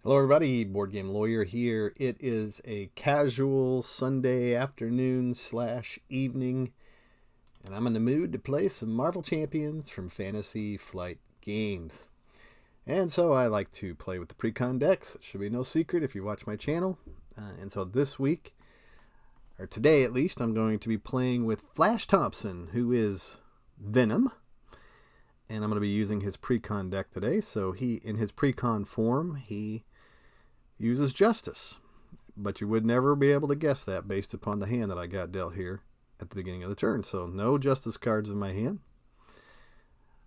Hello everybody, Board Game Lawyer here. It is a casual Sunday afternoon slash evening, and I'm in the mood to play some Marvel Champions from Fantasy Flight Games. And so I like to play with the Precon decks. It should be no secret if you watch my channel. And so this week, or today at least, I'm going to be playing with Flash Thompson, who is Venom. And I'm going to be using his Precon deck today. So in his Precon form, he uses Justice, but you would never be able to guess that based upon the hand that I got dealt here at the beginning of the turn. So no Justice cards in my hand.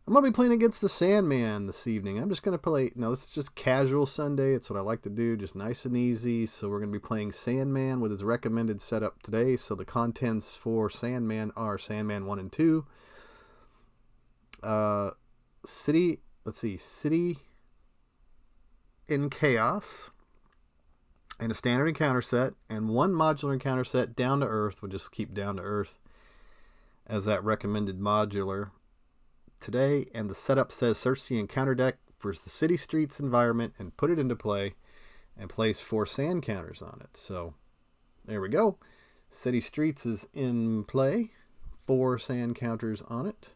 I'm going to be playing against the Sandman this evening. I'm just going to play, this is just casual Sunday. It's what I like to do, just nice and easy. So we're going to be playing Sandman with his recommended setup today. So the contents for Sandman are Sandman 1 and 2. City in Chaos, and a standard encounter set, and one modular encounter set, Down to Earth. We'll just keep Down to Earth as that recommended modular today. And the setup says search the encounter deck for the city streets environment and put it into play and place 4 sand counters on it. So there we go. City streets is in play, 4 sand counters on it.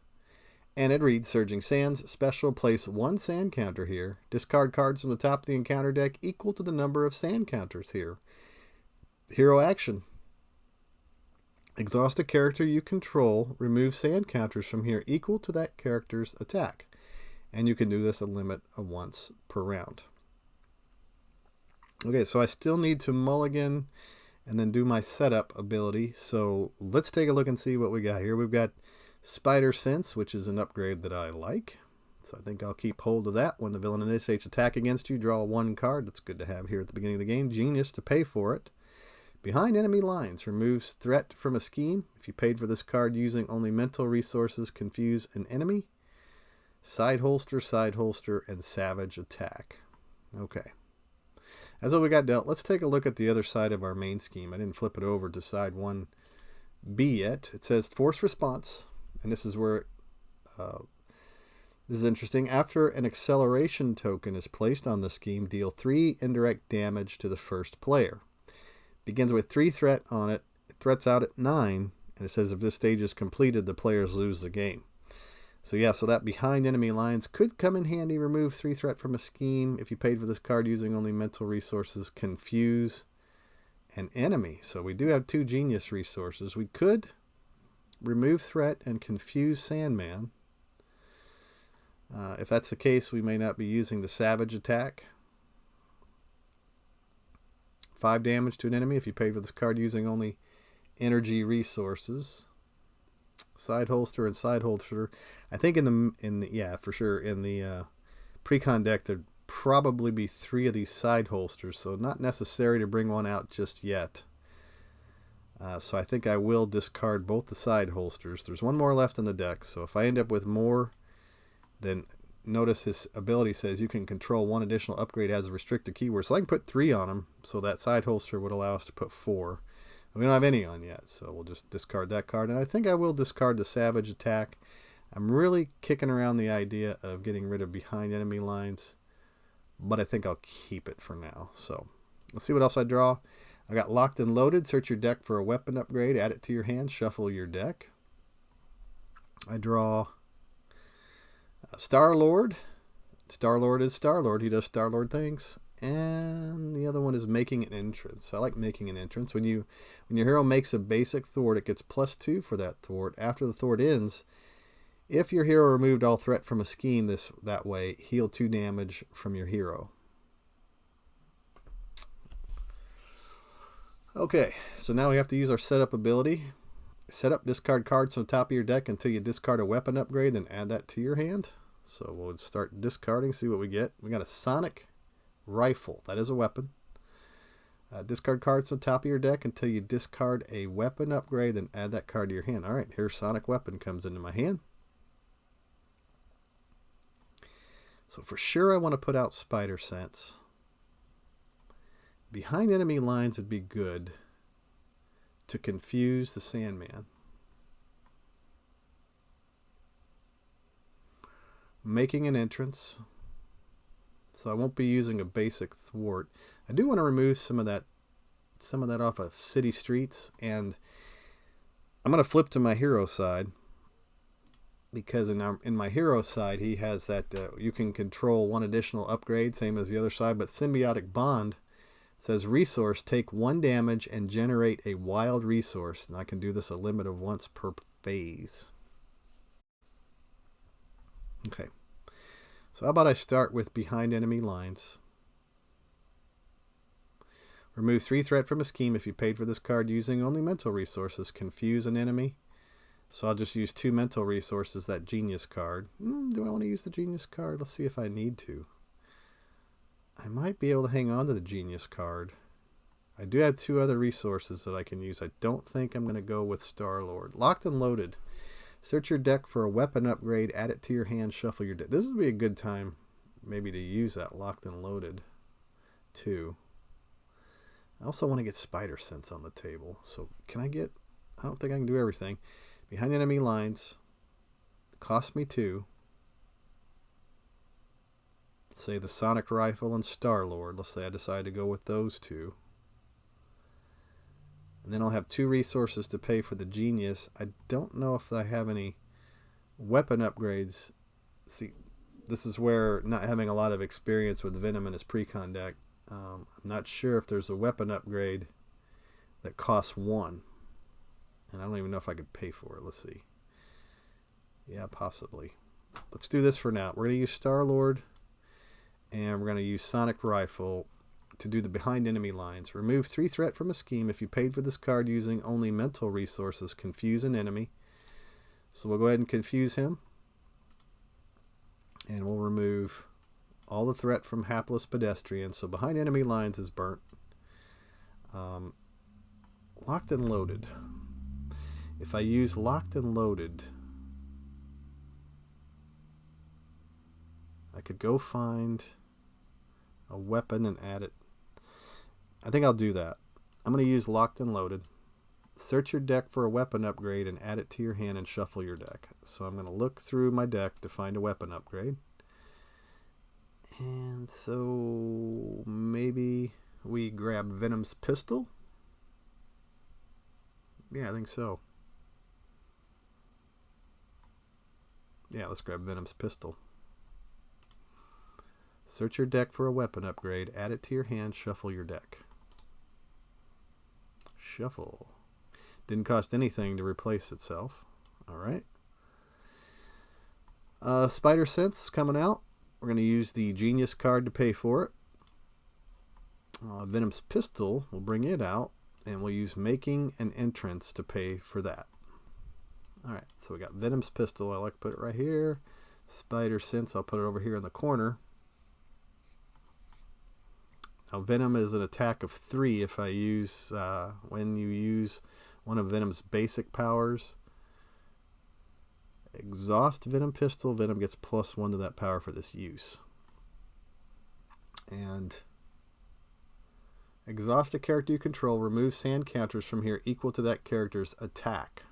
And it reads, Surging Sands, special, place 1 sand counter here. Discard cards from the top of the encounter deck equal to the number of sand counters here. Hero action. Exhaust a character you control. Remove sand counters from here equal to that character's attack. And you can do this a limit of once per round. Okay, so I still need to mulligan and then do my setup ability. So let's take a look and see what we got here. We've got Spider Sense, which is an upgrade that I like. So I think I'll keep hold of that. When the villain initiates attack against you, draw 1 card. That's good to have here at the beginning of the game. Genius to pay for it. Behind enemy lines, removes threat from a scheme. If you paid for this card using only mental resources, confuse an enemy. Side holster, and savage attack. Okay. That's what we got dealt. Let's take a look at the other side of our main scheme. I didn't flip it over to side 1B yet. It says force response. And this is where this is interesting. After an acceleration token is placed on the scheme, deal 3 indirect damage to the first player. Begins with 3 threat on it. It threats out at 9, and it says if this stage is completed, the players lose the game. So yeah, so that behind enemy lines could come in handy. Remove 3 threat from a scheme. If you paid for this card using only mental resources, confuse an enemy. So we do have 2 genius resources. We could remove threat and confuse Sandman. If that's the case, we may not be using the savage attack. 5 damage to an enemy if you paid for this card using only energy resources. Side holster and side holster. I think in the for sure in the Precon deck there'd probably be 3 of these side holsters, so not necessary to bring one out just yet. So I think I will discard both the side holsters. There's 1 more left in the deck, so if I end up with more, then notice his ability says you can control 1 additional upgrade as a restricted keyword. So I can put 3 on him, so that side holster would allow us to put 4. We don't have any on yet, so we'll just discard that card. And I think I will discard the savage attack. I'm really kicking around the idea of getting rid of behind enemy lines, but I think I'll keep it for now. So let's see what else I draw. I got Locked and Loaded. Search your deck for a weapon upgrade. Add it to your hand. Shuffle your deck. I draw Star-Lord. Star-Lord is Star-Lord. He does Star-Lord things. And the other one is Making an Entrance. I like Making an Entrance. When your hero makes a basic thwart, it gets +2 for that thwart. After the thwart ends, if your hero removed all threat from a scheme that way, heal 2 damage from your hero. Okay, so now we have to use our setup ability. Set up, discard cards from the top of your deck until you discard a weapon upgrade, then add that to your hand. So we'll start discarding, see what we get. We got a sonic rifle. That is a weapon. Discard cards from the top of your deck until you discard a weapon upgrade, then add that card to your hand. All right, here's sonic weapon comes into my hand. So for sure I want to put out Spider Sense. Behind enemy lines would be good to confuse the Sandman. Making an Entrance. So I won't be using a basic thwart. I do want to remove some of that off of city streets, and I'm going to flip to my hero side, because in my hero side he has that you can control one additional upgrade, same as the other side, but symbiotic bond says resource, take 1 damage and generate a wild resource, and I can do this a limit of once per phase. Okay, so how about I start with behind enemy lines. Remove 3 threat from a scheme if you paid for this card using only mental resources. Confuse an enemy. So I'll just use 2 mental resources, that genius card. Do I want to use the genius card? Let's see if I need to. I might be able to hang on to the genius card. I do have 2 other resources that I can use. I don't think I'm going to go with Star-Lord. Locked and loaded. Search your deck for a weapon upgrade. Add it to your hand. Shuffle your deck. This would be a good time maybe to use that locked and loaded too. I also want to get Spider Sense on the table. So can I get... I don't think I can do everything. Behind enemy lines. Cost me 2. Say the Sonic Rifle and Star-Lord. Let's say I decide to go with those 2. And then I'll have 2 resources to pay for the Genius. I don't know if I have any weapon upgrades. See, this is where not having a lot of experience with Venom in his Precon deck. I'm not sure if there's a weapon upgrade that costs 1. And I don't even know if I could pay for it. Let's see. Yeah, possibly. Let's do this for now. We're going to use Star-Lord, and we're going to use Sonic Rifle to do the behind enemy lines. Remove 3 threat from a scheme if you paid for this card using only mental resources. Confuse an enemy. So we'll go ahead and confuse him. And we'll remove all the threat from hapless pedestrians. So behind enemy lines is burnt. Locked and loaded. If I use locked and loaded, I could go find a weapon and add it. I think I'll do that. I'm going to use locked and loaded. Search your deck for a weapon upgrade and add it to your hand and shuffle your deck. So I'm going to look through my deck to find a weapon upgrade. And so maybe we grab Venom's pistol. Yeah, I think so. Yeah, let's grab Venom's pistol. Search your deck for a weapon upgrade. Add it to your hand. Shuffle your deck. Shuffle. Didn't cost anything to replace itself. Alright. Spider Sense coming out. We're going to use the Genius card to pay for it. Venom's pistol, we'll bring it out. And we'll use Making an Entrance to pay for that. Alright, so we got Venom's pistol. I like to put it right here. Spider Sense, I'll put it over here in the corner. Now Venom is an attack of 3 if I use, when you use one of Venom's basic powers. Exhaust Venom pistol, Venom gets +1 to that power for this use. And exhaust a character you control, remove sand counters from here equal to that character's attack.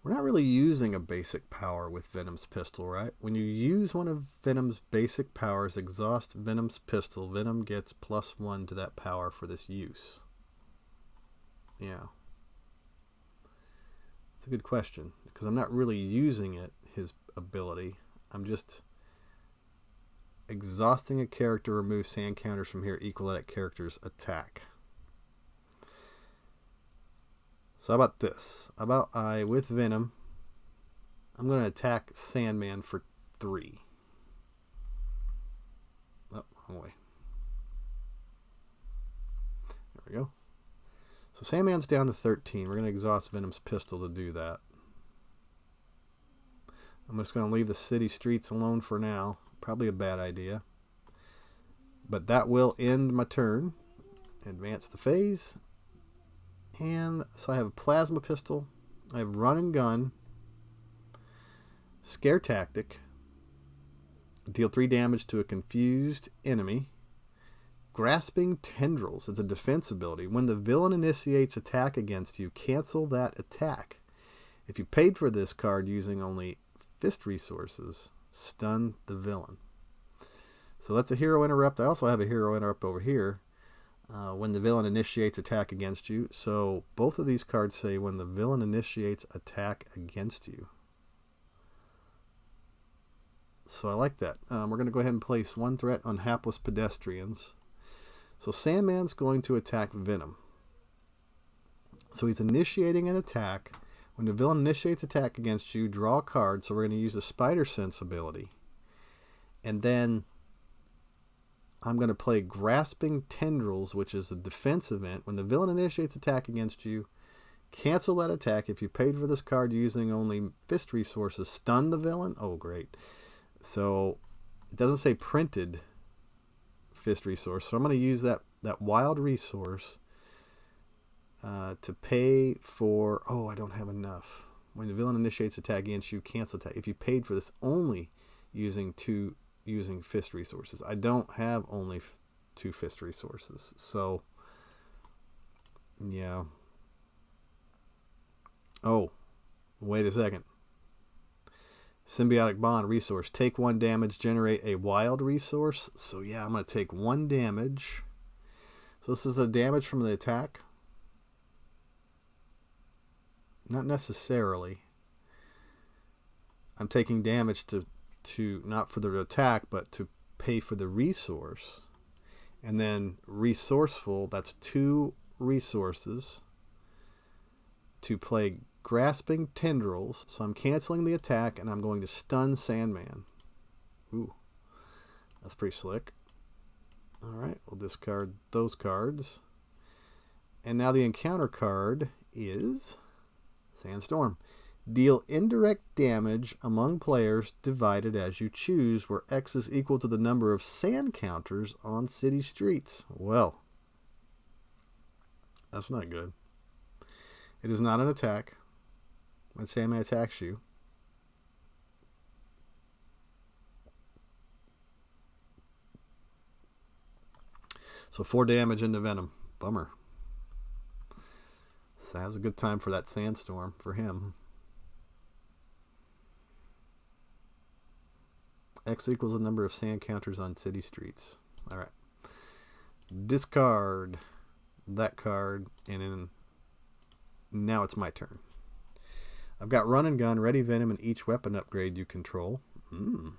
We're not really using a basic power with Venom's pistol, right? When you use one of Venom's basic powers, exhaust Venom's pistol, Venom gets +1 to that power for this use. Yeah. It's a good question, because I'm not really using it, his ability. I'm just exhausting a character, remove sand counters from here equal to that character's attack. So how about this? How about I, with Venom, I'm going to attack Sandman for 3. Oh, wrong way. There we go. So Sandman's down to 13. We're going to exhaust Venom's pistol to do that. I'm just going to leave the city streets alone for now. Probably a bad idea. But that will end my turn. Advance the phase. And so I have a plasma pistol. I have run and gun. Scare tactic. Deal 3 damage to a confused enemy. Grasping tendrils. It's a defense ability. When the villain initiates attack against you, cancel that attack. If you paid for this card using only fist resources, stun the villain. So that's a hero interrupt. I also have a hero interrupt over here. When the villain initiates attack against you. So both of these cards say when the villain initiates attack against you. So I like that. We're going to go ahead and place one threat on hapless pedestrians. So Sandman's going to attack Venom. So he's initiating an attack. When the villain initiates attack against you, draw a card. So we're going to use the Spider Sense ability. And then I'm going to play Grasping Tendrils, which is a defense event. When the villain initiates attack against you, cancel that attack. If you paid for this card using only fist resources, stun the villain. Oh, great. So it doesn't say printed fist resource. So I'm going to use that wild resource to pay for... Oh, I don't have enough. When the villain initiates attack against you, cancel attack. If you paid for this only using fist resources. I don't have only 2 fist resources. So, yeah. Oh, wait a second. Symbiotic Bond resource. Take 1 damage, generate a wild resource. So, yeah, I'm going to take 1 damage. So, this is a damage from the attack? Not necessarily. I'm taking damage to not for the attack, but to pay for the resource. And then resourceful, that's 2 resources to play Grasping Tendrils. So I'm canceling the attack and I'm going to stun Sandman. Ooh, that's pretty slick. Alright, we'll discard those cards. And now the encounter card is Sandstorm. Deal indirect damage among players divided as you choose, where X is equal to the number of sand counters on city streets. Well, that's not good. It is not an attack. When Sandman attacks you, so 4 damage into Venom. Bummer. So that was a good time for that Sandstorm for him. X equals the number of sand counters on city streets. All right. Discard that card, and then now it's my turn. I've got Run and Gun, Ready Venom, and each weapon upgrade you control. I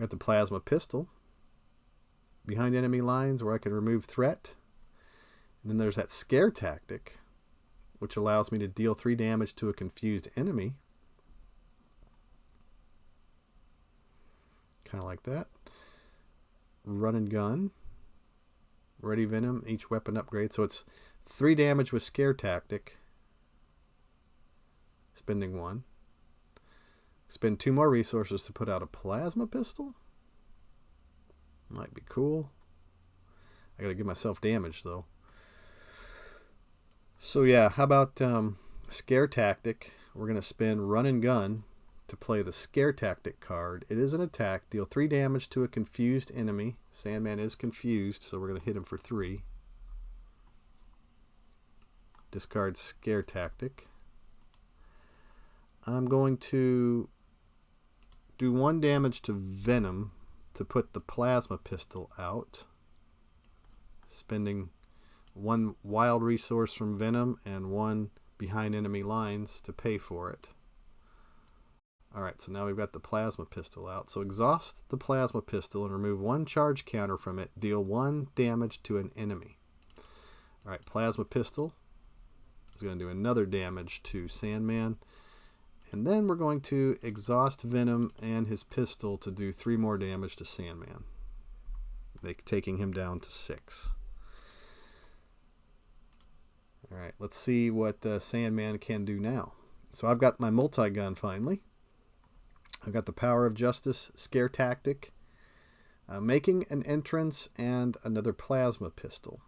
got the Plasma Pistol. Behind enemy lines where I can remove threat. And then there's that Scare Tactic, which allows me to deal 3 damage to a confused enemy. Kind of like that. Run and Gun. Ready Venom, each weapon upgrade. So it's 3 damage with Scare Tactic. Spending 1. Spend 2 more resources to put out a Plasma Pistol. Might be cool. I gotta give myself damage though. So yeah, how about Scare Tactic? We're gonna spend Run and Gun to play the Scare Tactic card. It is an attack. Deal 3 damage to a confused enemy. Sandman is confused, so we're going to hit him for 3. Discard Scare Tactic. I'm going to do 1 damage to Venom to put the Plasma Pistol out. Spending 1 wild resource from Venom and 1 behind enemy lines to pay for it. Alright, so now we've got the Plasma Pistol out. So exhaust the Plasma Pistol and remove 1 charge counter from it. Deal 1 damage to an enemy. Alright, Plasma Pistol is going to do another damage to Sandman. And then we're going to exhaust Venom and his pistol to do 3 more damage to Sandman. Taking him down to 6. Alright, let's see what Sandman can do now. So I've got my multi-gun finally. I've got the Power of Justice, Scare Tactic, making an entrance, and another Plasma Pistol.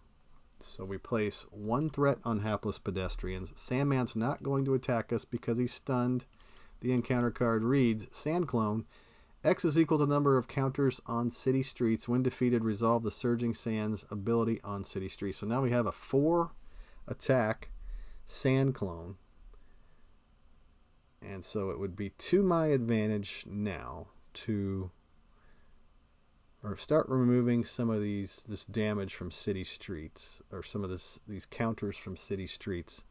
So we place 1 threat on hapless pedestrians. Sandman's not going to attack us because he's stunned. The encounter card reads, Sand Clone, X is equal to the number of counters on city streets. When defeated, resolve the Surging Sands ability on city streets. So now we have a 4 attack Sand Clone. And so it would be to my advantage now to start removing some of this damage from city streets, or some of these counters from city streets.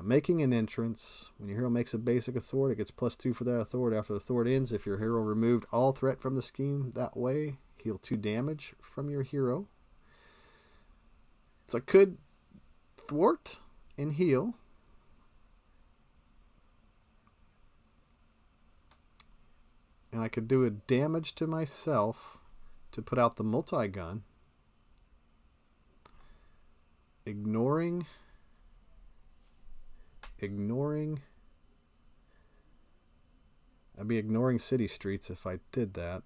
Making an entrance. When your hero makes a basic authority, it gets +2 for that authority. After the authority ends, if your hero removed all threat from the scheme that way, heal 2 damage from your hero. So I could thwart and heal. And I could do a damage to myself to put out the multi-gun, ignoring. I'd be ignoring city streets if I did that.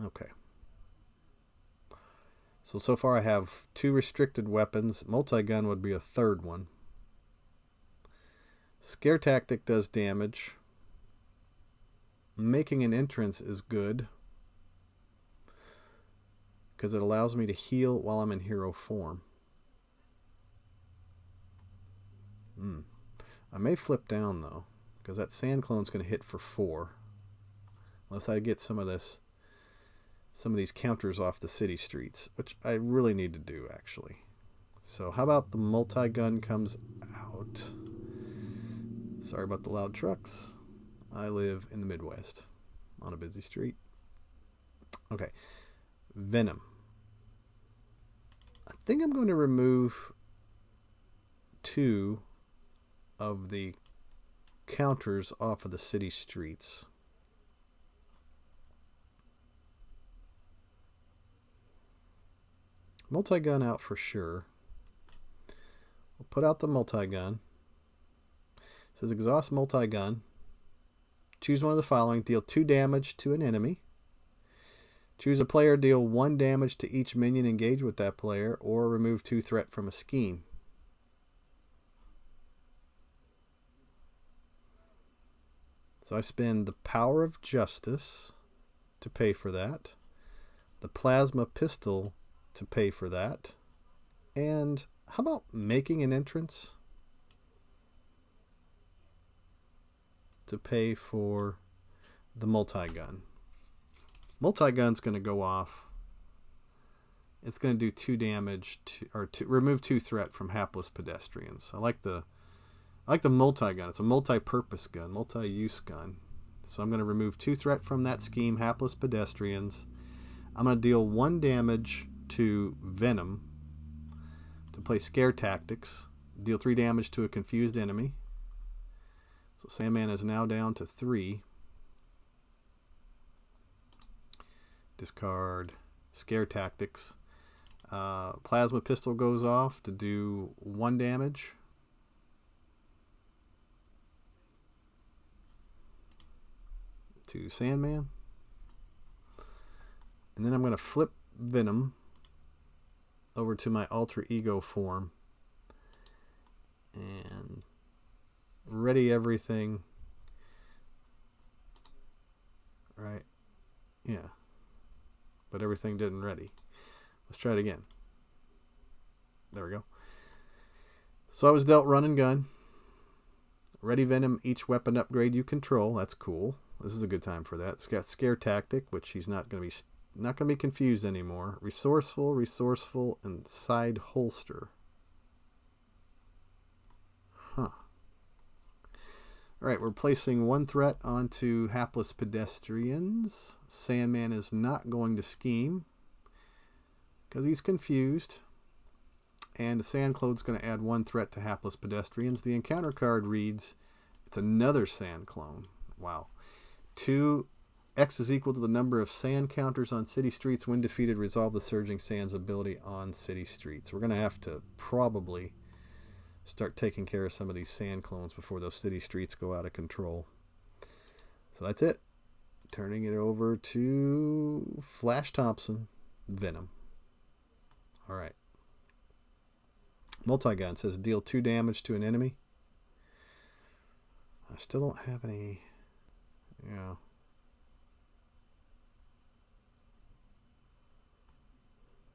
Okay. So far I have 2 restricted weapons. Multi-gun would be a third one. Scare tactic does damage. Making an entrance is good because it allows me to heal while I'm in hero form. I may flip down though, because that sand clone's going to hit for 4, unless I get some of these counters off the city streets, which I really need to do actually. So how about the multi-gun comes out? Sorry about the loud trucks. I live in the Midwest on a busy street. Okay, Venom. I think I'm going to remove 2 of the counters off of the city streets. Multi-gun out for sure. We'll put out the multi-gun. It says exhaust multi-gun. Choose one of the following. Deal 2 damage to an enemy. Choose a player. Deal 1 damage to each minion engaged with that player, or remove 2 threat from a scheme. So I spend the Power of Justice to pay for that, the Plasma Pistol to pay for that, and how about making an entrance to pay for the multi-gun. Multi-gun's going to go off. It's going to do 2 damage to remove 2 threat from hapless pedestrians. I like the multi-gun. It's a multi-purpose gun, multi-use gun. So I'm going to remove 2 threat from that scheme, hapless pedestrians. I'm going to deal 1 damage to Venom to play scare tactics. Deal 3 damage to a confused enemy. So Sandman is now down to 3. Discard scare tactics. Plasma pistol goes off to do 1 damage. To Sandman. And then I'm going to flip Venom over to my alter ego form and ready everything. Right? Yeah. But everything didn't ready. Let's try it again. There we go. So I was dealt run and gun. Ready Venom, each weapon upgrade you control. That's cool. This is a good time for that. It's got scare tactic, which he's not going to be confused anymore. Resourceful, and side holster. Huh. All right, we're placing 1 threat onto hapless pedestrians. Sandman is not going to scheme because he's confused. And the Sand Clone's going to add 1 threat to hapless pedestrians. The encounter card reads, it's another Sand Clone. Wow. 2x is equal to the number of sand counters on city streets. When defeated, resolve the Surging Sands ability on city streets. We're going to have to probably start taking care of some of these sand clones before those city streets go out of control. So that's it. Turning it over to Flash Thompson, Venom. All right. Multi-gun says deal 2 damage to an enemy. I still don't have any... Yeah.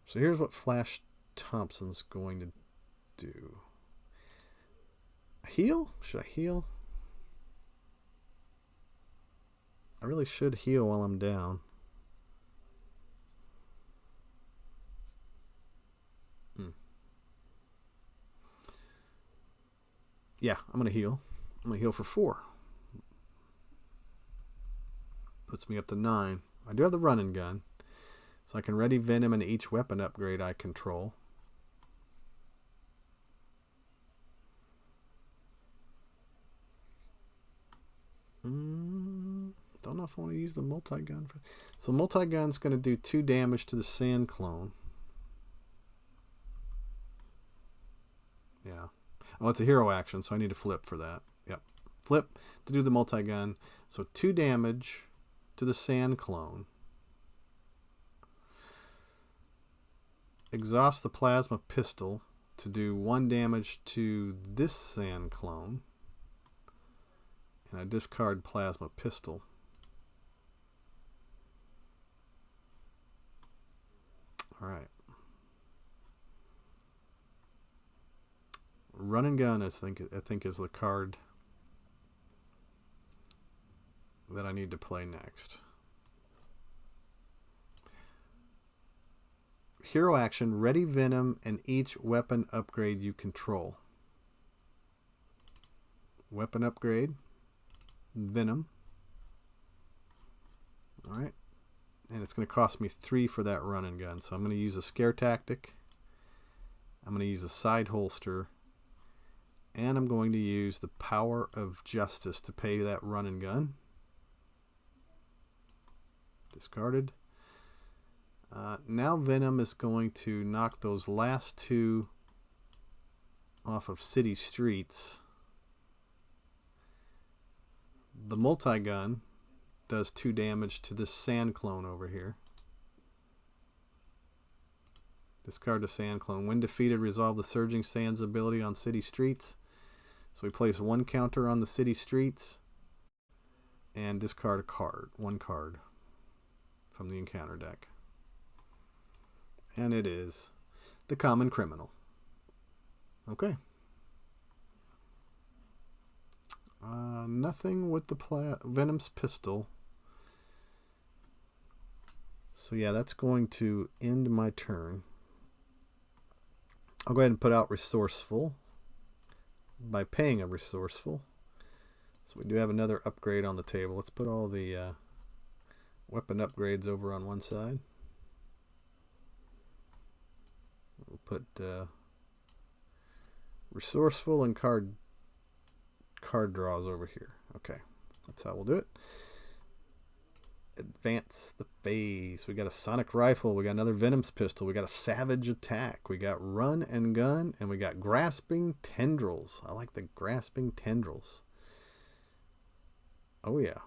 So here's what Flash Thompson's going to do. Heal? Should I heal? I really should heal while I'm down. Yeah, I'm going to heal. I'm going to heal for 4. Puts me up to 9. I do have the running gun, so I can ready Venom in each weapon upgrade I control. Don't know if I want to use the multi-gun. So multi-gun's going to do 2 damage to the sand clone. Yeah. Oh, it's a hero action, so I need to flip for that. Yep. Flip to do the multi-gun. So 2 damage to the sand clone. Exhaust the plasma pistol to do 1 damage to this sand clone. And I discard plasma pistol. Alright. Run and gun, I think is the card that I need to play next. Hero action, ready Venom and each weapon upgrade you control. Weapon upgrade, Venom. Alright. And it's going to cost me 3 for that run and gun. So I'm going to use a scare tactic. I'm going to use a side holster. And I'm going to use the power of justice to pay that run and gun. Discarded. Now Venom is going to knock those last 2 off of city streets. The multi-gun does 2 damage to this sand clone over here. Discard the sand clone. When defeated, resolve the surging sands ability on city streets. So we place 1 counter on the city streets and discard a card, 1 card from the encounter deck. And it is the Common Criminal. Okay. Nothing with the Venom's pistol. So yeah, that's going to end my turn. I'll go ahead and put out Resourceful by paying a Resourceful. So we do have another upgrade on the table. Let's put all the weapon upgrades over on one side. We'll put Resourceful and card draws over here. Okay, that's how we'll do it. Advance the phase. We got a sonic rifle. We got another Venom's pistol. We got a savage attack. We got run and gun, and we got grasping tendrils. I like the grasping tendrils. Oh yeah.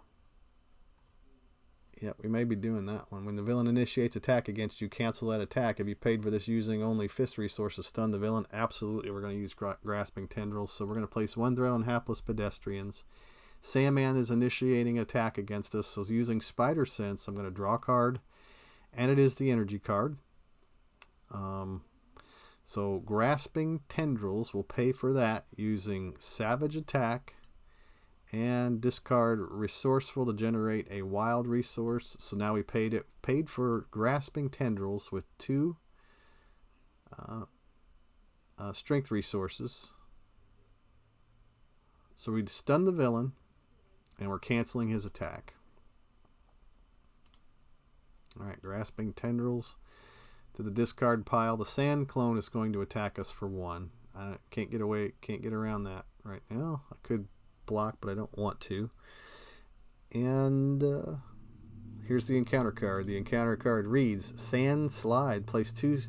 Yep, we may be doing that one. When the villain initiates attack against you, cancel that attack. If you paid for this using only fist resources, stun the villain. Absolutely, we're going to use grasping tendrils. So we're going to place 1 threat on hapless pedestrians. Sandman is initiating attack against us, so using Spider Sense, I'm going to draw a card, and it is the energy card. So Grasping Tendrils will pay for that using Savage Attack and discard Resourceful to generate a wild resource. So now we paid for Grasping Tendrils with 2 strength resources. So we stun the villain, and we're canceling his attack. Alright, Grasping Tendrils to the discard pile. The sand clone is going to attack us for 1. I can't get around that right now. I could block, but I don't want to. And here's the encounter card. The encounter card reads, Sand Slide. Place 2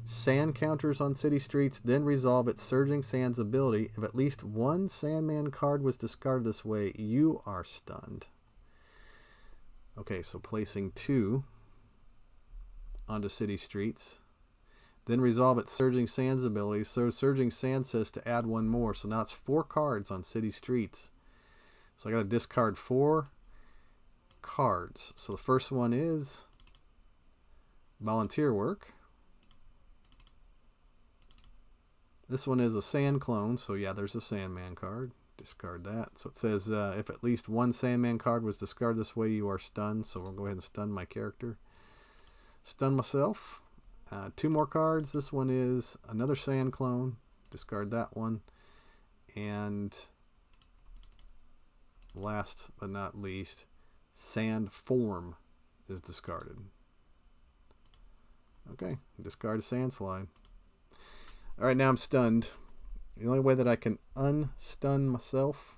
sand counters on city streets, then resolve its Surging Sands ability. If at least 1 Sandman card was discarded this way, you are stunned. Okay, so placing 2 onto city streets, then resolve its Surging Sands ability. So Surging Sands says to add 1 more, so now it's 4 cards on city streets. So I got to discard 4 cards. So the first one is Volunteer Work. This one is a Sand clone, so yeah, there's a Sandman card. Discard that. So it says if at least one Sandman card was discarded this way, you are stunned. So we'll go ahead and stun my character. Stun myself. 2 more cards. This one is another Sand clone. Discard that one. And last but not least, Sand form is discarded. Okay, discard Sand slide. Alright, now I'm stunned. The only way that I can unstun myself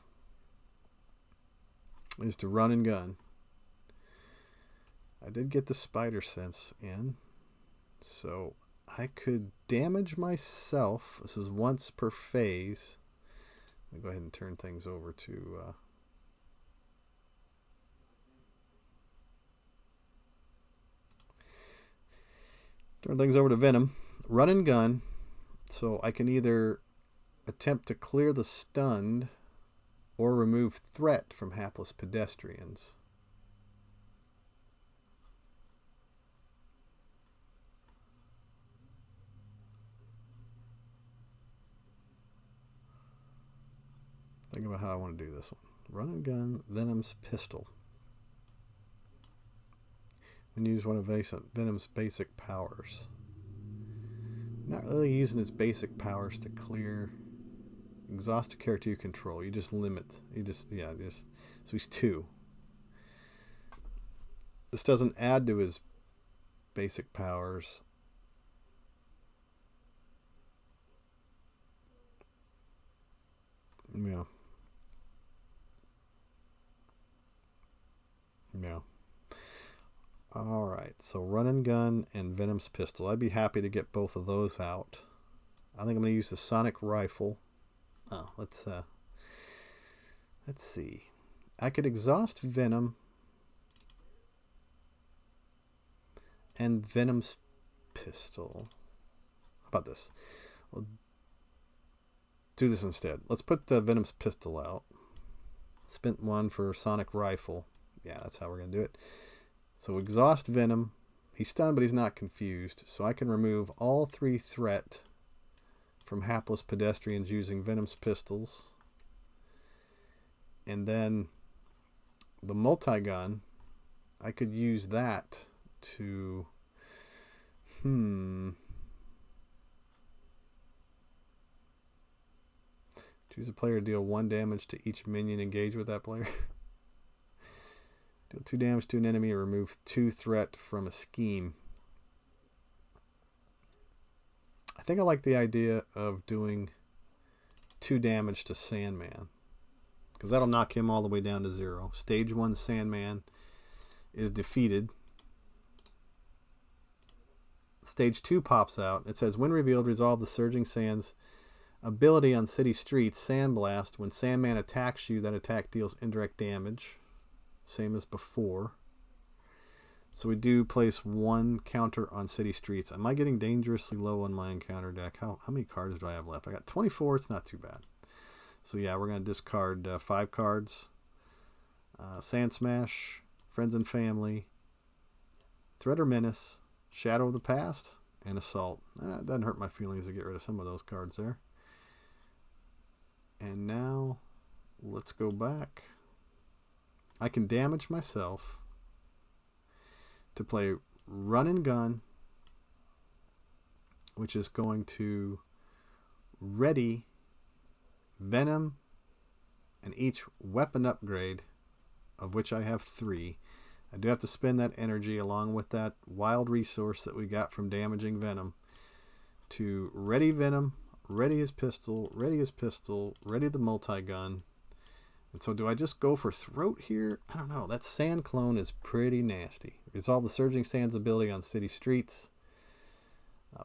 is to run and gun. I did get the spider sense in, so I could damage myself. This is once per phase. Let me go ahead and turn things over to Venom. Run and gun. So I can either attempt to clear the stunned or remove threat from hapless pedestrians. Think about how I want to do this one. Run and gun, Venom's pistol. When you use one of Venom's basic powers. Not really using its basic powers to clear. Exhaust a character you control. You just limit. So he's 2. This doesn't add to his basic powers. Yeah. Yeah. Alright, so run and gun and Venom's pistol. I'd be happy to get both of those out. I think I'm going to use the sonic rifle. Oh, let's see. I could exhaust Venom and Venom's pistol. How about this? We'll do this instead. Let's put Venom's pistol out. Spent 1 for sonic rifle. Yeah, that's how we're going to do it. So exhaust Venom. He's stunned, but he's not confused. So I can remove all 3 threat from hapless pedestrians using Venom's pistols. And then the multi-gun, I could use that to... Choose a player to deal 1 damage to each minion engaged with that player. Deal 2 damage to an enemy or remove 2 threat from a scheme. I think I like the idea of doing 2 damage to Sandman, because that'll knock him all the way down to 0. Stage 1 Sandman is defeated. Stage 2 pops out. It says, when revealed, resolve the Surging Sands ability on city streets, Sandblast. When Sandman attacks you, that attack deals indirect damage. Same as before. So we do place 1 counter on city streets. Am I getting dangerously low on my encounter deck? How many cards do I have left? I got 24. It's not too bad. So yeah, we're going to discard 5 cards. Sand Smash, Friends and Family, Threat or Menace, Shadow of the Past, and Assault. It doesn't hurt my feelings to get rid of some of those cards there. And now, let's go back. I can damage myself to play Run and Gun, which is going to ready Venom and each weapon upgrade, of which I have 3. I do have to spend that energy along with that wild resource that we got from damaging Venom to ready Venom, ready his pistol, ready the multi-gun. And so do I just go for throat here? I don't know. That Sand clone is pretty nasty. Resolve the Surging Sands ability on city streets.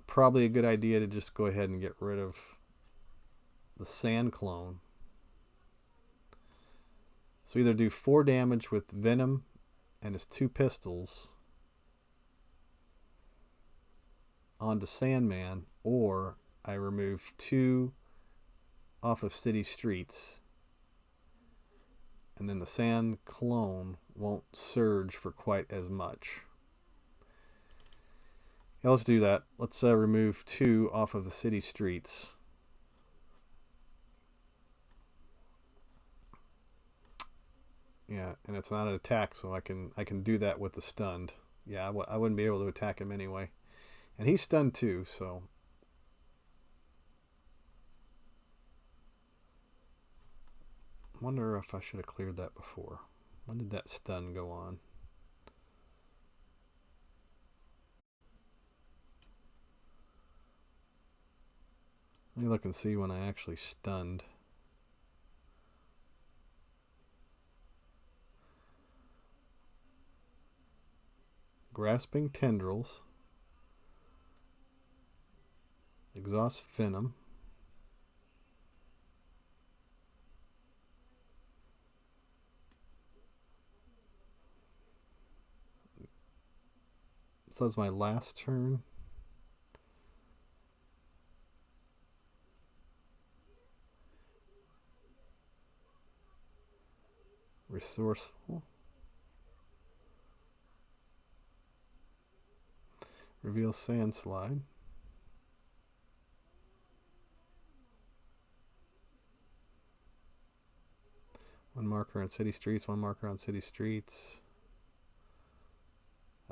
Probably a good idea to just go ahead and get rid of the Sand clone. So either do 4 damage with Venom and his 2 pistols onto Sandman, or I remove 2 off of city streets, and then the Sand clone won't surge for quite as much. Yeah, let's do that. Let's remove 2 off of the city streets. Yeah, and it's not an attack, so I can do that with the stunned. Yeah, I wouldn't be able to attack him anyway. And he's stunned too, so... I wonder if I should have cleared that before. When did that stun go on? Let me look and see when I actually stunned. Grasping Tendrils. Exhaust Venom. So that's my last turn. Resourceful. Reveal Sandslide. One marker on city streets, one marker on city streets.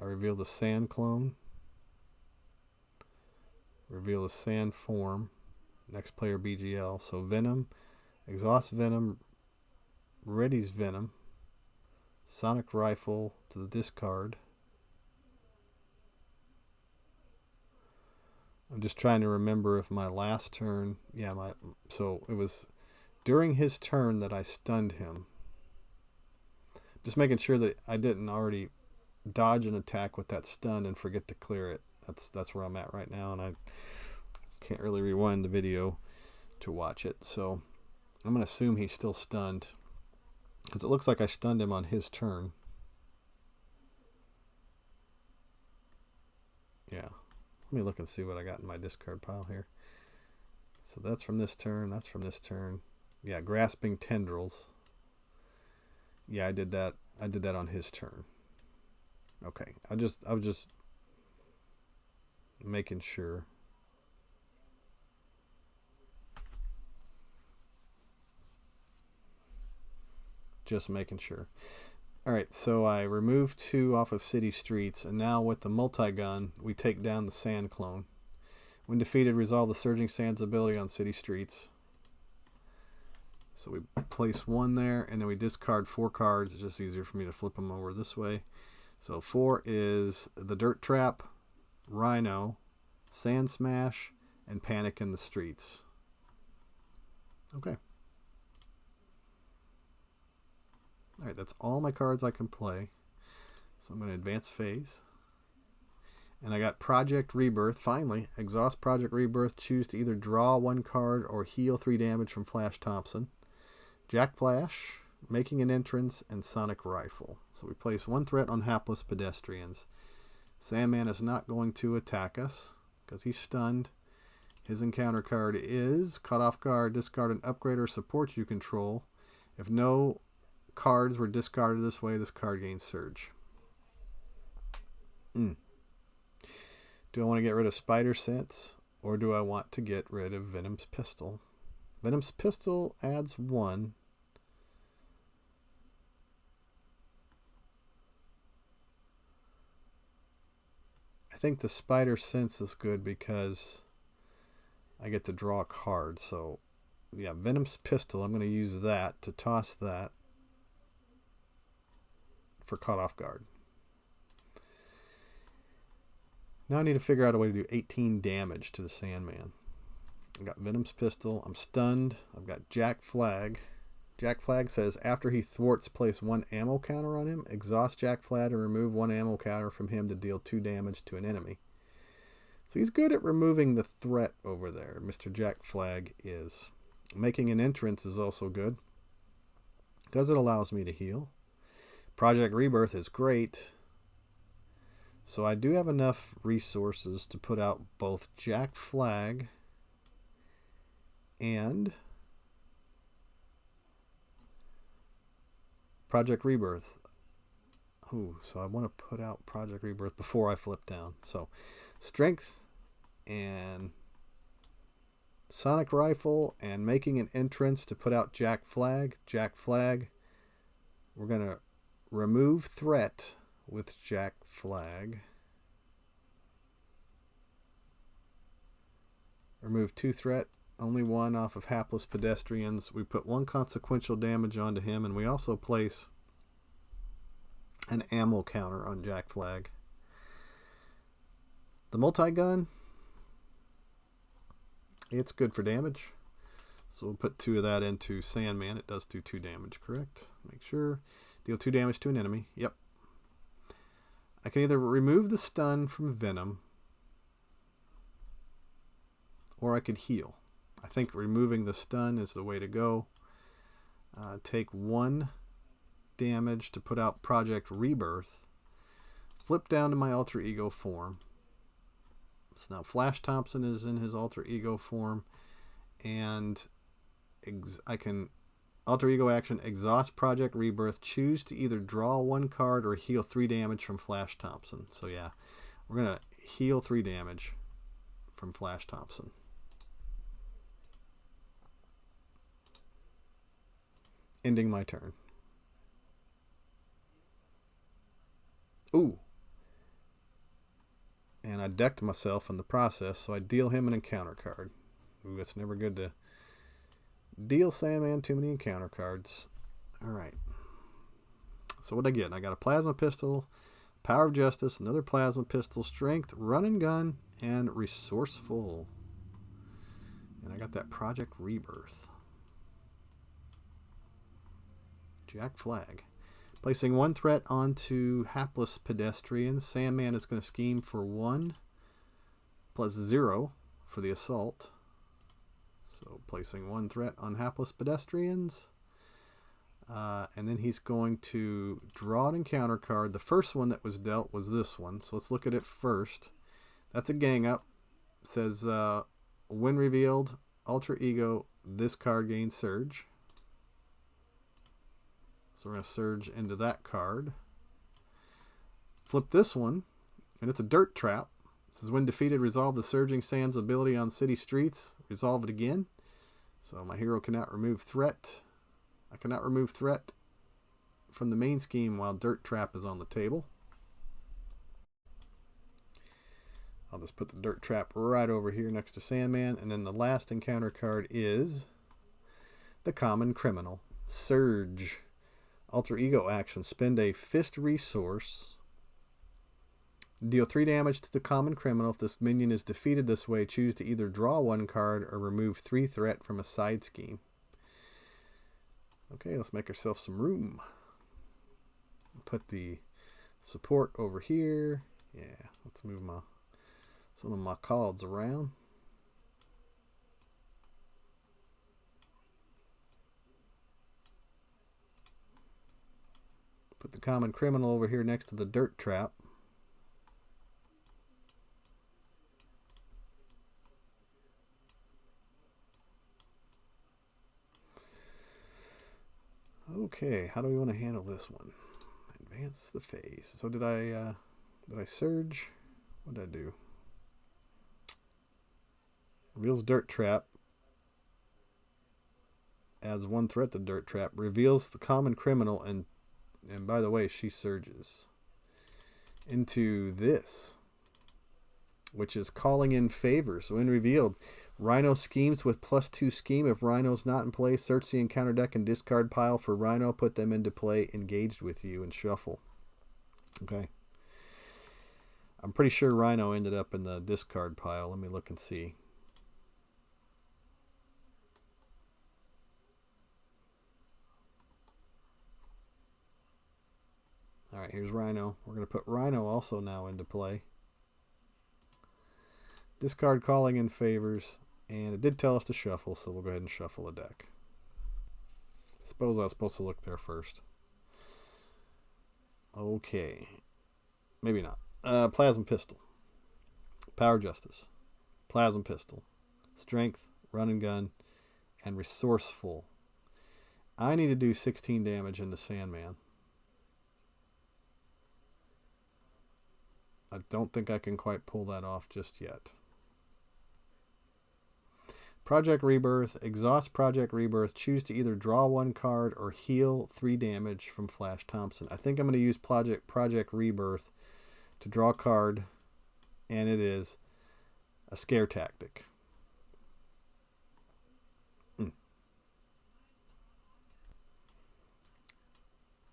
I reveal the sand clone. Reveal the sand form. Next player BGL. So Venom, exhaust Venom, readies Venom, sonic rifle to the discard. I'm just trying to remember if my last turn, so it was during his turn that I stunned him. Just making sure that I didn't already dodge an attack with that stun and forget to clear it. That's where I'm at right now, and I can't really rewind the video to watch it. So I'm going to assume he's still stunned, because it looks like I stunned him on his turn. Yeah. Let me look and see what I got in my discard pile here. So that's from this turn. That's from this turn. Yeah, Grasping Tendrils. Yeah, I did that. I did that on his turn. Okay. I was just making sure. Just making sure. All right, so I removed 2 off of city streets, and now with the multi-gun, we take down the sand clone. When defeated, resolve the Surging Sand's ability on city streets. So we place 1 there, and then we discard 4 cards. It's just easier for me to flip them over this way. So 4 is the Dirt Trap, Rhino, Sand Smash, and Panic in the Streets. Okay. All right, that's all my cards I can play. So I'm going to advance phase. And I got Project Rebirth. Finally, exhaust Project Rebirth. Choose to either draw 1 card or heal 3 damage from Flash Thompson. Jack Flash, Making an Entrance, and Sonic Rifle. So we place 1 threat on hapless pedestrians. Sandman is not going to attack us because he's stunned. His encounter card is Caught Off Guard. Discard an upgrade or support you control. If no cards were discarded this way, this card gains Surge. Do I want to get rid of Spider Sense, or do I want to get rid of Venom's Pistol? Venom's Pistol adds 1. I think the Spider Sense is good because I get to draw a card. So, yeah, Venom's Pistol, I'm going to use that to toss that for Caught Off Guard. Now I need to figure out a way to do 18 damage to the Sandman. I've got Venom's Pistol. I'm stunned. I've got Jack Flag. Jack Flag says after he thwarts, place 1 ammo counter on him. Exhaust Jack Flag and remove 1 ammo counter from him to deal 2 damage to an enemy. So he's good at removing the threat over there. Mr. Jack Flag is. Making an Entrance is also good because it allows me to heal. Project Rebirth is great. So I do have enough resources to put out both Jack Flag and Project Rebirth. Ooh, so I want to put out Project Rebirth before I flip down. So Strength and Sonic Rifle and Making an Entrance to put out Jack Flag. Jack Flag We're going to remove threat with Jack Flag. Remove 2 threat, only 1 off of hapless pedestrians. We put 1 consequential damage onto him, and we also place an ammo counter on Jack Flag. The multi-gun, it's good for damage. So we'll put 2 of that into Sandman. It does do 2 damage, correct? Make sure. Deal 2 damage to an enemy. Yep. I can either remove the stun from Venom, or I could heal. I think removing the stun is the way to go. Take 1 damage to put out Project Rebirth. Flip down to my alter ego form. So now Flash Thompson is in his alter ego form, and I can alter ego action, exhaust Project Rebirth, choose to either draw 1 card or heal 3 damage from Flash Thompson. So yeah, we're going to heal 3 damage from Flash Thompson. Ending my turn. Ooh. And I decked myself in the process, so I deal him an encounter card. Ooh, it's never good to deal Sandman too many encounter cards. Alright. So what'd I get? I got a plasma pistol, power of justice, another plasma pistol, strength, run and gun, and resourceful. And I got that Project Rebirth. Jack Flag. Placing 1 threat onto hapless pedestrians. Sandman is going to scheme for 1 plus 0 for the assault. So placing 1 threat on hapless pedestrians. And then he's going to draw an encounter card. The first one that was dealt was this one. So let's look at it first. That's a gang up. It says when revealed, alter ego, this card gains surge. So we're going to surge into that card. Flip this one, and it's a dirt trap. It says when defeated, resolve the Surging Sands ability on city streets. Resolve it again. So my hero cannot remove threat. I cannot remove threat from the main scheme while dirt trap is on the table. I'll just put the dirt trap right over here next to Sandman. And then the last encounter card is the Common Criminal. Surge. Alter ego action. Spend a fist resource. Deal 3 damage to the Common Criminal. If this minion is defeated this way, choose to either draw 1 card or remove 3 threat from a side scheme. Okay, let's make ourselves some room. Put the support over here. Yeah, let's move some of my cards around. Put the Common Criminal over here next to the dirt trap. Okay, how do we want to handle this one? Advance the phase. So did I surge? What did I do? Reveals dirt trap. Adds 1 threat to dirt trap. Reveals the Common Criminal, and by the way, she surges into this, which is calling in favors. So when revealed, Rhino schemes with +2 scheme. If Rhino's not in play, search the encounter deck and discard pile for Rhino. Put them into play, engaged with you, and shuffle. Okay. I'm pretty sure Rhino ended up in the discard pile. Let me look and see. Alright, here's Rhino. We're going to put Rhino also now into play. Discard calling in favors. And it did tell us to shuffle, so we'll go ahead and shuffle the deck. Suppose I was supposed to look there first. Okay. Maybe not. Plasma Pistol. Power Justice. Plasma Pistol. Strength, Run and Gun, and Resourceful. I need to do 16 damage into Sandman. I don't think I can quite pull that off just yet. Project Rebirth, exhaust Project Rebirth, choose to either draw 1 card or heal 3 damage from Flash Thompson. I think I'm going to use Project Rebirth to draw a card, and it is a scare tactic.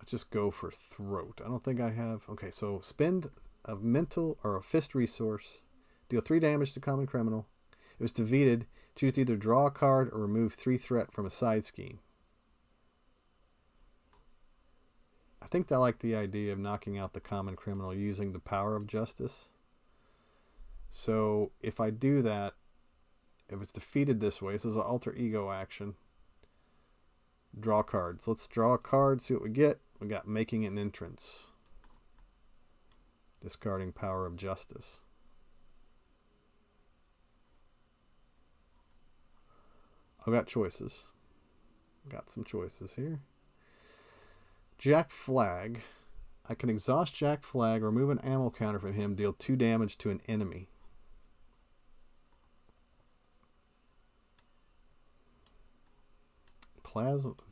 Let's just go for Throat. I don't think I have... Okay, so spend a mental or a fist resource, deal 3 damage to common criminal. It was defeated. Choose to either draw a card or remove 3 threat from a side scheme. I think I like the idea of knocking out the common criminal using the power of justice. So if I do that, if it's defeated this way, this is an alter ego action. Draw cards. Let's draw a card, see what we get. We got making an entrance. Discarding power of justice. I've got choices. Got some choices here. Jack Flag. I can exhaust Jack Flag, remove an ammo counter from him, deal 2 damage to an enemy.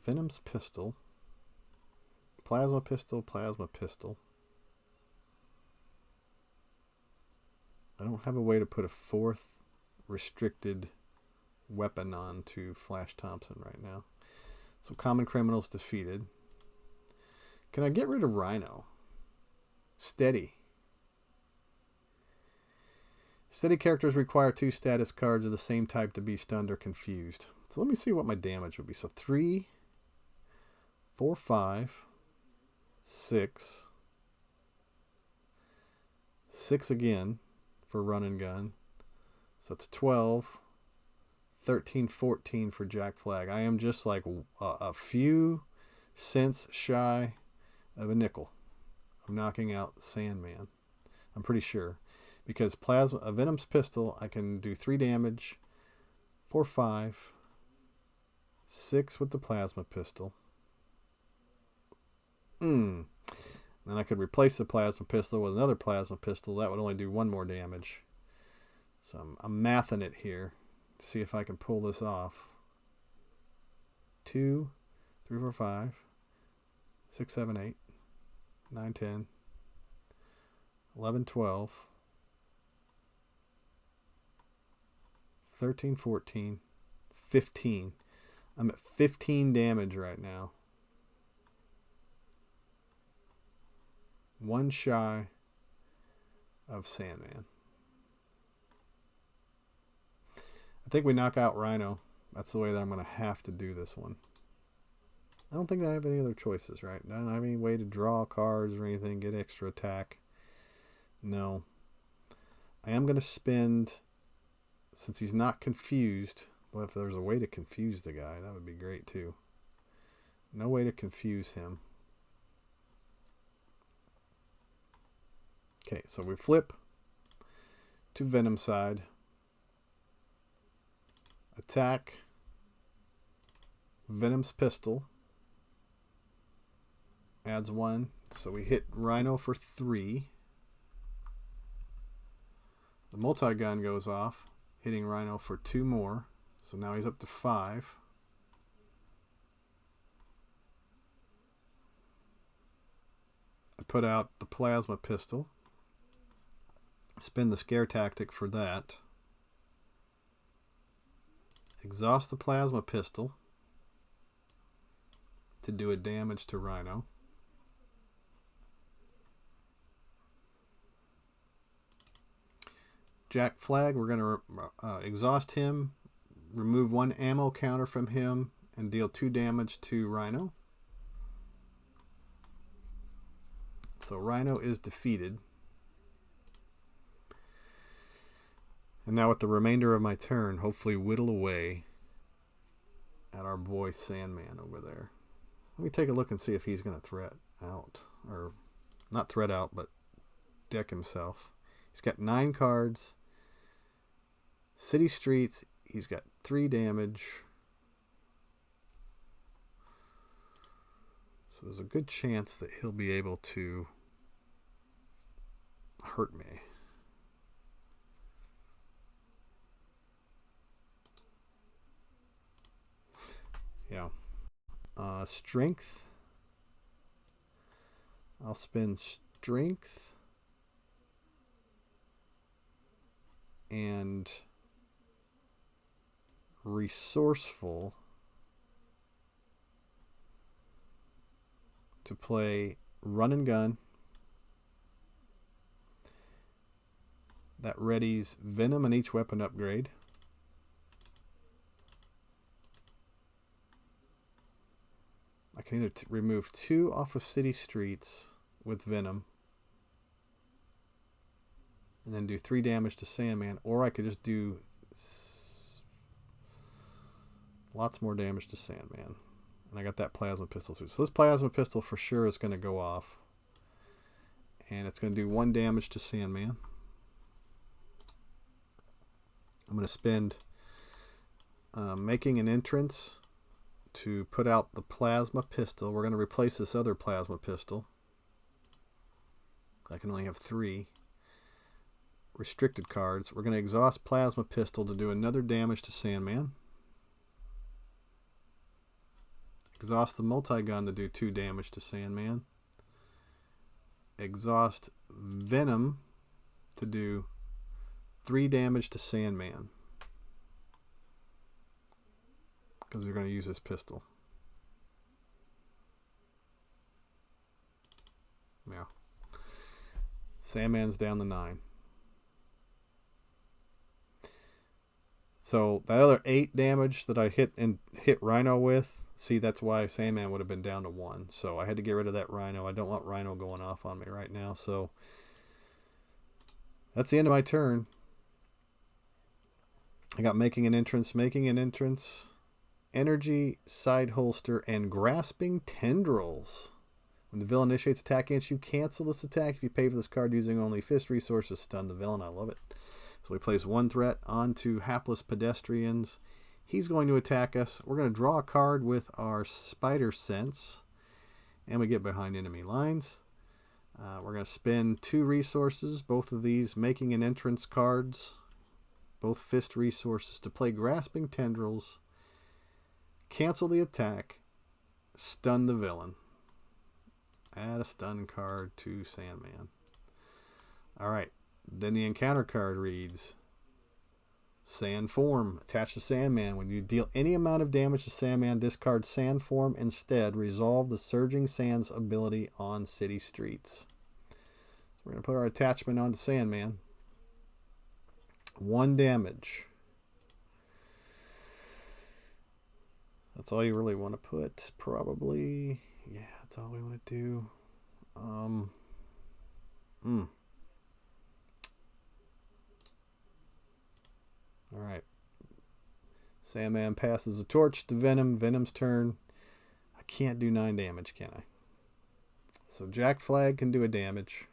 Venom's pistol. Plasma pistol, plasma pistol. I don't have a way to put a 4th restricted weapon on to Flash Thompson right now. So common criminal's defeated. Can I get rid of Rhino? Steady. Steady characters require 2 status cards of the same type to be stunned or confused. So let me see what my damage would be. So 3, 4, 5, 6. 6 again for run and gun. So it's 12. 13, 14 for Jack Flag. I am just like a few cents shy of a nickel of knocking out Sandman. I'm pretty sure. Because a Venom's pistol, I can do 3 damage, 4, 5, 6 with the plasma pistol. Then I could replace the plasma pistol with another plasma pistol. That would only do 1 more damage. So I'm mathing it here. See if I can pull this off. 2, 3, 4, 5, 6, 7, 8, 9, 10, 11, 12, 13, 14, 15. I'm at 15 damage right now. 1 shy of Sandman. I think we knock out Rhino. That's the way that I'm going to have to do this one. I don't think I have any other choices, right? I don't have any way to draw cards or anything, get extra attack. No. I am going to spend, since he's not confused, well, if there's a way to confuse the guy, that would be great too. No way to confuse him. Okay, so we flip to Venom side. Attack Venom's pistol. Adds 1. So we hit Rhino for 3. The multi-gun goes off, hitting Rhino for 2 more. So now he's up to 5. I put out the plasma pistol. Spin the scare tactic for that. Exhaust the plasma pistol to do a damage to Rhino. Jack Flag, we're going to exhaust him, remove 1 ammo counter from him, and deal 2 damage to Rhino. So Rhino is defeated. And now with the remainder of my turn, hopefully whittle away at our boy Sandman over there. Let me take a look and see if he's going to threat out. Or, not threat out, but deck himself. He's got 9 cards. City Streets, he's got 3 damage. So there's a good chance that he'll be able to hurt me. Yeah. Strength. I'll spend strength and resourceful to play run and gun. That readies Venom and each weapon upgrade. I can either remove 2 off of city streets with Venom and then do 3 damage to Sandman, or I could just do lots more damage to Sandman. And I got that plasma pistol too. So this plasma pistol for sure is going to go off. And it's going to do 1 damage to Sandman. I'm going to spend making an entrance to put out the plasma pistol. We're going to replace this other plasma pistol. I can only have 3 restricted cards. We're going to exhaust plasma pistol to do another damage to Sandman. Exhaust the multi-gun to do 2 damage to Sandman. Exhaust Venom to do 3 damage to Sandman. Because they're going to use this pistol. Yeah. Sandman's down to 9. So that other 8 damage that I hit Rhino with, see, that's why Sandman would have been down to 1. So I had to get rid of that Rhino. I don't want Rhino going off on me right now. So that's the end of my turn. I got making an entrance, energy, side holster, and grasping tendrils. When the villain initiates attack against you, cancel this attack. If you pay for this card using only fist resources, stun the villain. I love it. So we place 1 threat onto hapless pedestrians. He's going to attack us. We're going to draw a card with our spider sense, and we get behind enemy lines. We're going to spend 2 resources, both of these making an entrance cards, both fist resources, to play grasping tendrils, cancel the attack, stun the villain. Add a stun card to Sandman. All right. Then the encounter card reads, Sand Form. Attached to Sandman. When you deal any amount of damage to Sandman, discard Sand Form instead. Resolve the Surging Sands ability on city streets. So we're going to put our attachment onto Sandman. 1 damage. That's all you really want to put, probably. Yeah, that's all we want to do. All right. Sandman passes the torch to Venom. Venom's turn. I can't do 9 damage, can I? So Jack Flag can do a damage.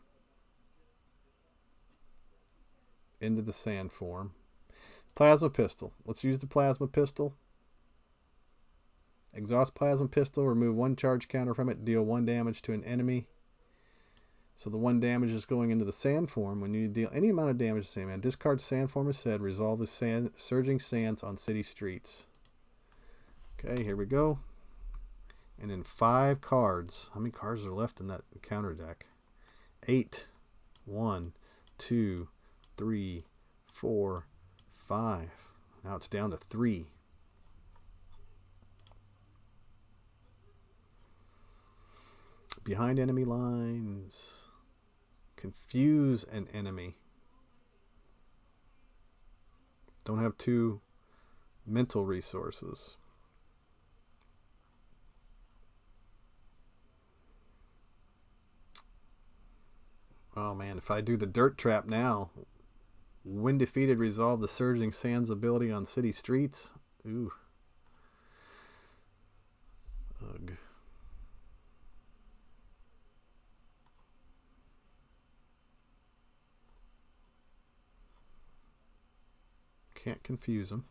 Into the Sand Form. Plasma Pistol. Let's use the Plasma Pistol. Exhaust Plasma Pistol. Remove 1 charge counter from it. Deal 1 damage to an enemy. So the 1 damage is going into the Sand Form. When you deal any amount of damage to Sandman, discard Sand Form instead. Resolve the Surging Sands on city streets. Okay, here we go. And then 5 cards. How many cards are left in that counter deck? 8. 1, 2, 3, 4, 5. Now it's down to 3. Behind enemy lines. Confuse an enemy. Don't have 2 mental resources. Oh man, if I do the dirt trap now, when defeated, resolve the Surging Sands ability on city streets. Ooh. Ugh. Can't confuse them.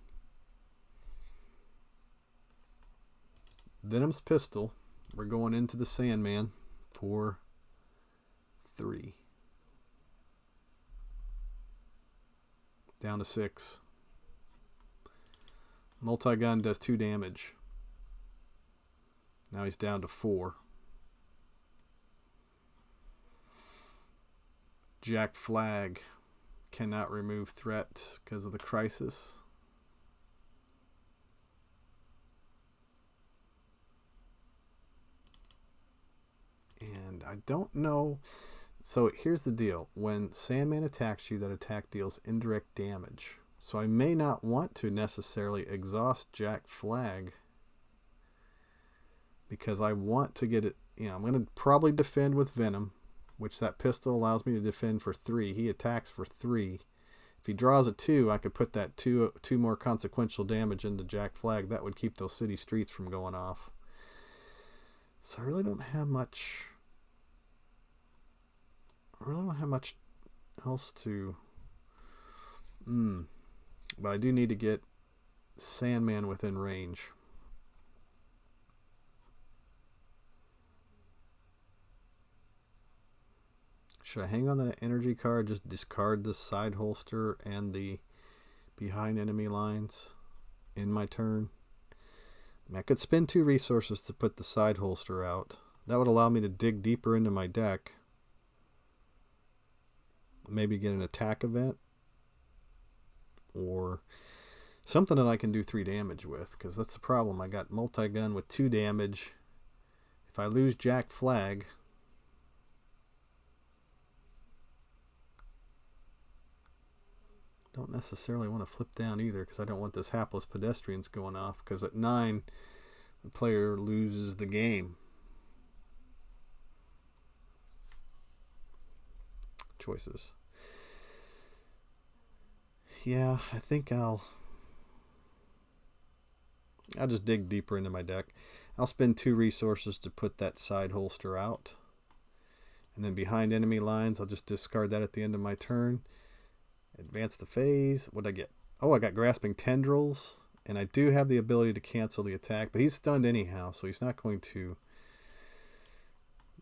Venom's Pistol. We're going into the Sandman for 3. Down to 6. Multi-gun does 2 damage. Now he's down to 4. Jack Flag cannot remove threats because of the crisis. And I don't know. So here's the deal. When Sandman attacks you, that attack deals indirect damage. So I may not want to necessarily exhaust Jack Flag because I want to get it. You know, I'm going to probably defend with Venom, which that pistol allows me to defend for 3. He attacks for 3. If he draws a 2, I could put that 2 more consequential damage into Jack Flag. That would keep those city streets from going off. So I really don't have much. I really don't have much else to. But I do need to get Sandman within range. Should I hang on that energy card, just discard the side holster and the behind enemy lines in my turn? I could spend 2 resources to put the side holster out. That would allow me to dig deeper into my deck. Maybe get an attack event. Or something that I can do 3 damage with. Because that's the problem. I got multi-gun with 2 damage. If I lose Jack Flag... don't necessarily want to flip down either because I don't want this hapless pedestrians going off, because at 9 the player loses the game. Choices. Yeah, I think I'll just dig deeper into my deck. I'll spend 2 resources to put that side holster out. And then behind enemy lines, I'll just discard that at the end of my turn. Advance the phase. What did I get? Oh, I got Grasping Tendrils. And I do have the ability to cancel the attack. But he's stunned anyhow, so he's not going to...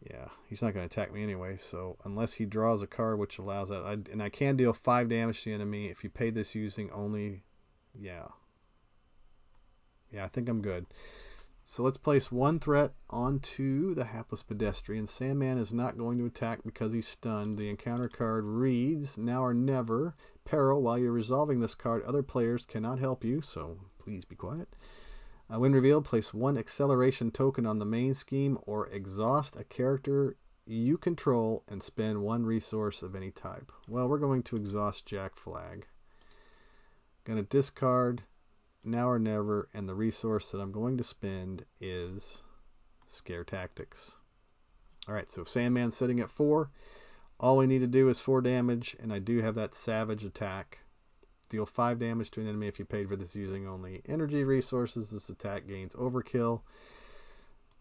yeah, he's not going to attack me anyway. So unless he draws a card which allows that. And I can deal 5 damage to the enemy if you pay this using only... yeah. Yeah, I think I'm good. So let's place 1 threat onto the hapless pedestrian. Sandman is not going to attack because he's stunned. The encounter card reads, now or never. Peril, while you're resolving this card, other players cannot help you, so please be quiet. When revealed, place 1 acceleration token on the main scheme or exhaust a character you control and spend 1 resource of any type. Well, we're going to exhaust Jack Flag. Going to discard now or never, and the resource that I'm going to spend is Scare Tactics. Alright, so Sandman's sitting at 4. All we need to do is 4 damage, and I do have that Savage attack. Deal 5 damage to an enemy if you paid for this using only energy resources. This attack gains overkill.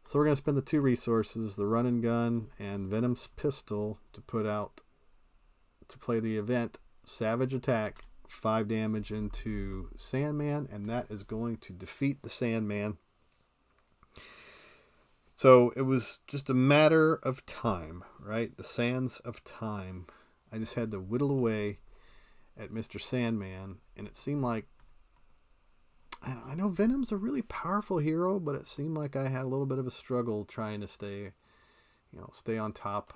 So we're going to spend the 2 resources, the Run and Gun and Venom's Pistol, to put out, to play the event Savage Attack. 5 damage into Sandman, and that is going to defeat the Sandman. So it was just a matter of time, right? The sands of time. I just had to whittle away at Mr. Sandman, and it seemed like, I know Venom's a really powerful hero, but it seemed like I had a little bit of a struggle trying to stay on top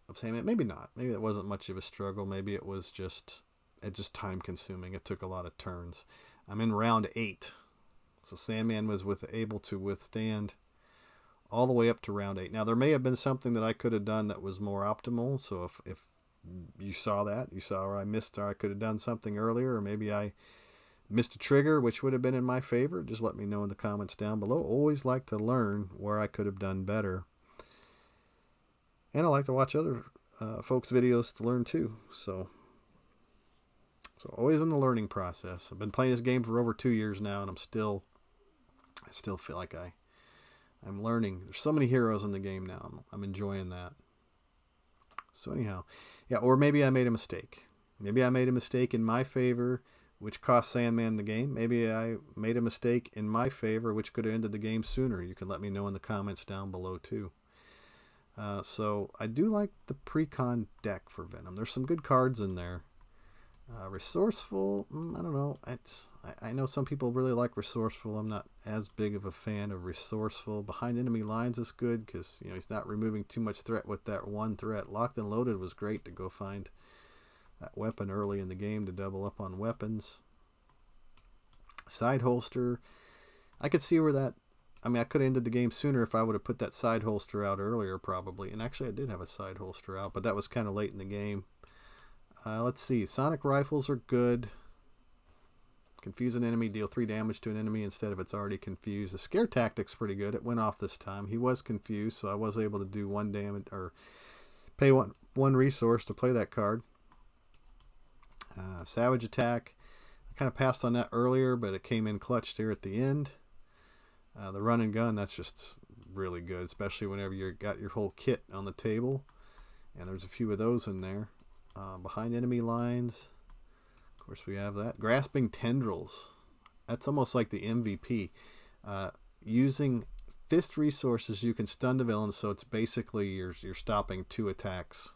of Sandman. Maybe not. Maybe it wasn't much of a struggle. Maybe it was just time consuming. It took a lot of turns. I'm in round 8. So Sandman was able to withstand all the way up to round 8. Now there may have been something that I could have done that was more optimal. So if you saw that, you saw where I missed, or I could have done something earlier, or maybe I missed a trigger which would have been in my favor, just let me know in the comments down below. Always like to learn where I could have done better. And I like to watch other folks' videos to learn too. So always in the learning process. I've been playing this game for over 2 years now, and I still feel like I'm learning. There's so many heroes in the game now. I'm enjoying that. So anyhow, yeah, or maybe I made a mistake. Maybe I made a mistake in my favor, which cost Sandman the game. Maybe I made a mistake in my favor, which could have ended the game sooner. You can let me know in the comments down below too. So I do like the Precon deck for Venom. There's some good cards in there. Resourceful, I don't know. I know some people really like resourceful. I'm not as big of a fan of resourceful. Behind enemy lines is good because he's not removing too much threat with that one threat. Locked and loaded was great to go find that weapon early in the game to double up on weapons. Side holster, I could see where that. I mean, I could have ended the game sooner if I would have put that side holster out earlier, probably. And actually, I did have a side holster out, but that was kind of late in the game. Let's see. Sonic rifles are good. Confuse an enemy, deal 3 damage to an enemy instead of it's already confused. The scare tactic's pretty good. It went off this time. He was confused, so I was able to do 1 damage or pay one resource to play that card. Savage attack. I kind of passed on that earlier, but it came in clutch here at the end. The run and gun, that's just really good, especially whenever you've got your whole kit on the table. And there's a few of those in there. Behind enemy lines, of course we have that. Grasping tendrils, that's almost like the MVP. Using fist resources, you can stun the villain, so it's basically you're stopping 2 attacks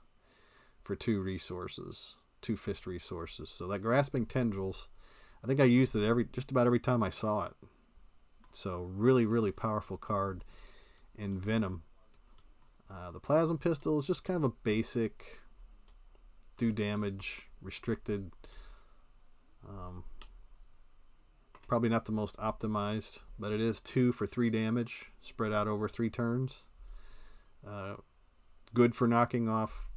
for 2 resources, 2 fist resources. So that grasping tendrils, I think I used it just about every time I saw it. So really, really powerful card in Venom. The plasma pistol is just kind of a basic, do damage, restricted. Probably not the most optimized, but it is 2 for 3 damage, spread out over 3 turns. Good for knocking off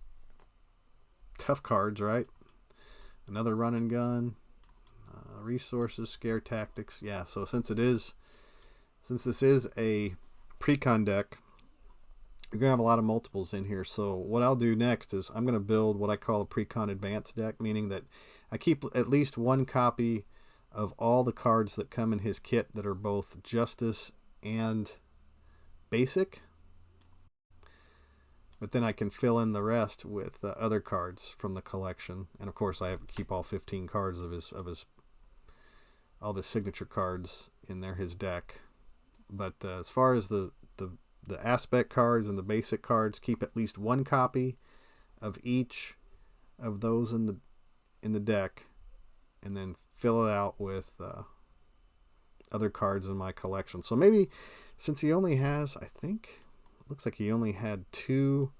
tough cards, right? Another run and gun. Resources, scare tactics. Yeah, so since this is a Precon deck, you're going to have a lot of multiples in here. So what I'll do next is I'm going to build what I call a Precon Advanced deck, meaning that I keep at least 1 copy of all the cards that come in his kit that are both Justice and Basic. But then I can fill in the rest with other cards from the collection. And of course I have to keep all 15 cards of his all of his signature cards in there, his deck. But as far as the aspect cards and the basic cards, keep at least 1 copy of each of those in the deck, and then fill it out with other cards in my collection. So maybe since he only has, I think, looks like he only had 2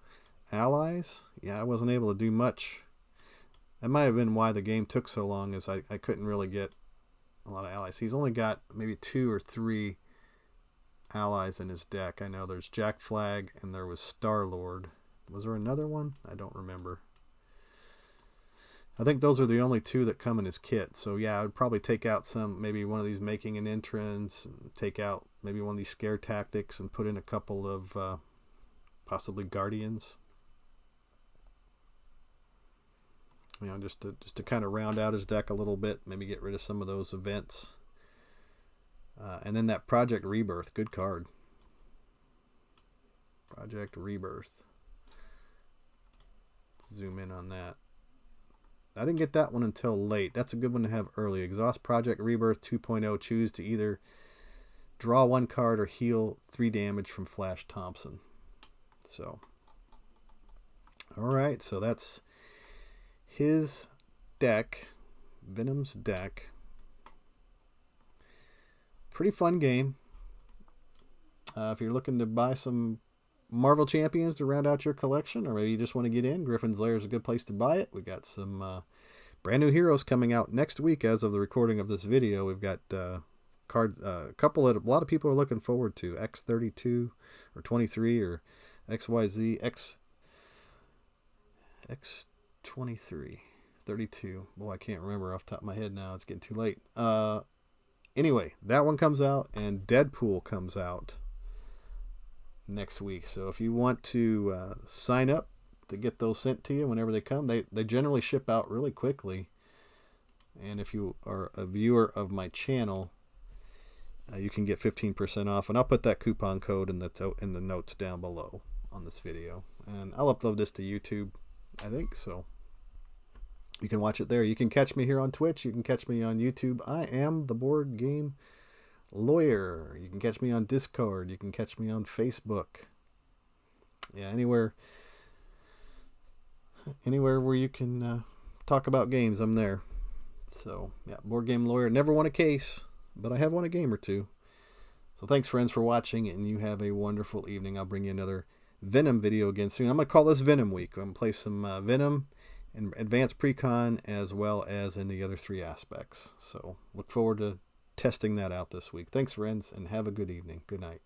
allies. Yeah, I wasn't able to do much. That might have been why the game took so long, is I couldn't really get a lot of allies. He's only got maybe 2 or 3 allies in his deck. I know there's Jack Flag and there was Star-Lord. Was there another one? I don't remember. I think those are the only 2 that come in his kit. So yeah, I would probably take out maybe one of these making an entrance, and take out maybe one of these scare tactics and put in a couple of possibly Guardians. Just to kind of round out his deck a little bit, maybe get rid of some of those events. And then that Project Rebirth, good card. Project Rebirth. Let's zoom in on that. I didn't get that one until late. That's a good one to have early. Exhaust Project Rebirth 2.0. Choose to either draw 1 card or heal 3 damage from Flash Thompson. So, alright, so that's his deck, Venom's deck. Pretty fun game. If you're looking to buy some Marvel Champions to round out your collection, or maybe you just want to get in, Griffons Lair is a good place to buy it. We got some brand new heroes coming out next week as of the recording of this video. We've got cards, a couple that a lot of people are looking forward to. X32 or 23 or XYZ X23 32. Boy, I can't remember off the top of my head now. It's getting too late. Anyway, that one comes out, and Deadpool comes out next week. So if you want to sign up to get those sent to you whenever they come, they generally ship out really quickly. And if you are a viewer of my channel, you can get 15% off, and I'll put that coupon code in the notes down below on this video. And I'll upload this to YouTube, I think, so you can watch it there. You can catch me here on Twitch. You can catch me on YouTube. I am the Board Game Lawyer. You can catch me on Discord. You can catch me on Facebook. Yeah, anywhere where you can talk about games, I'm there. So, yeah, Board Game Lawyer. Never won a case, but I have won a game or two. So thanks, friends, for watching, and you have a wonderful evening. I'll bring you another Venom video again soon. I'm going to call this Venom Week. I'm going to play some Venom and Advanced Precon as well as in the other 3 aspects. So look forward to testing that out this week. Thanks, friends, and have a good evening. Good night.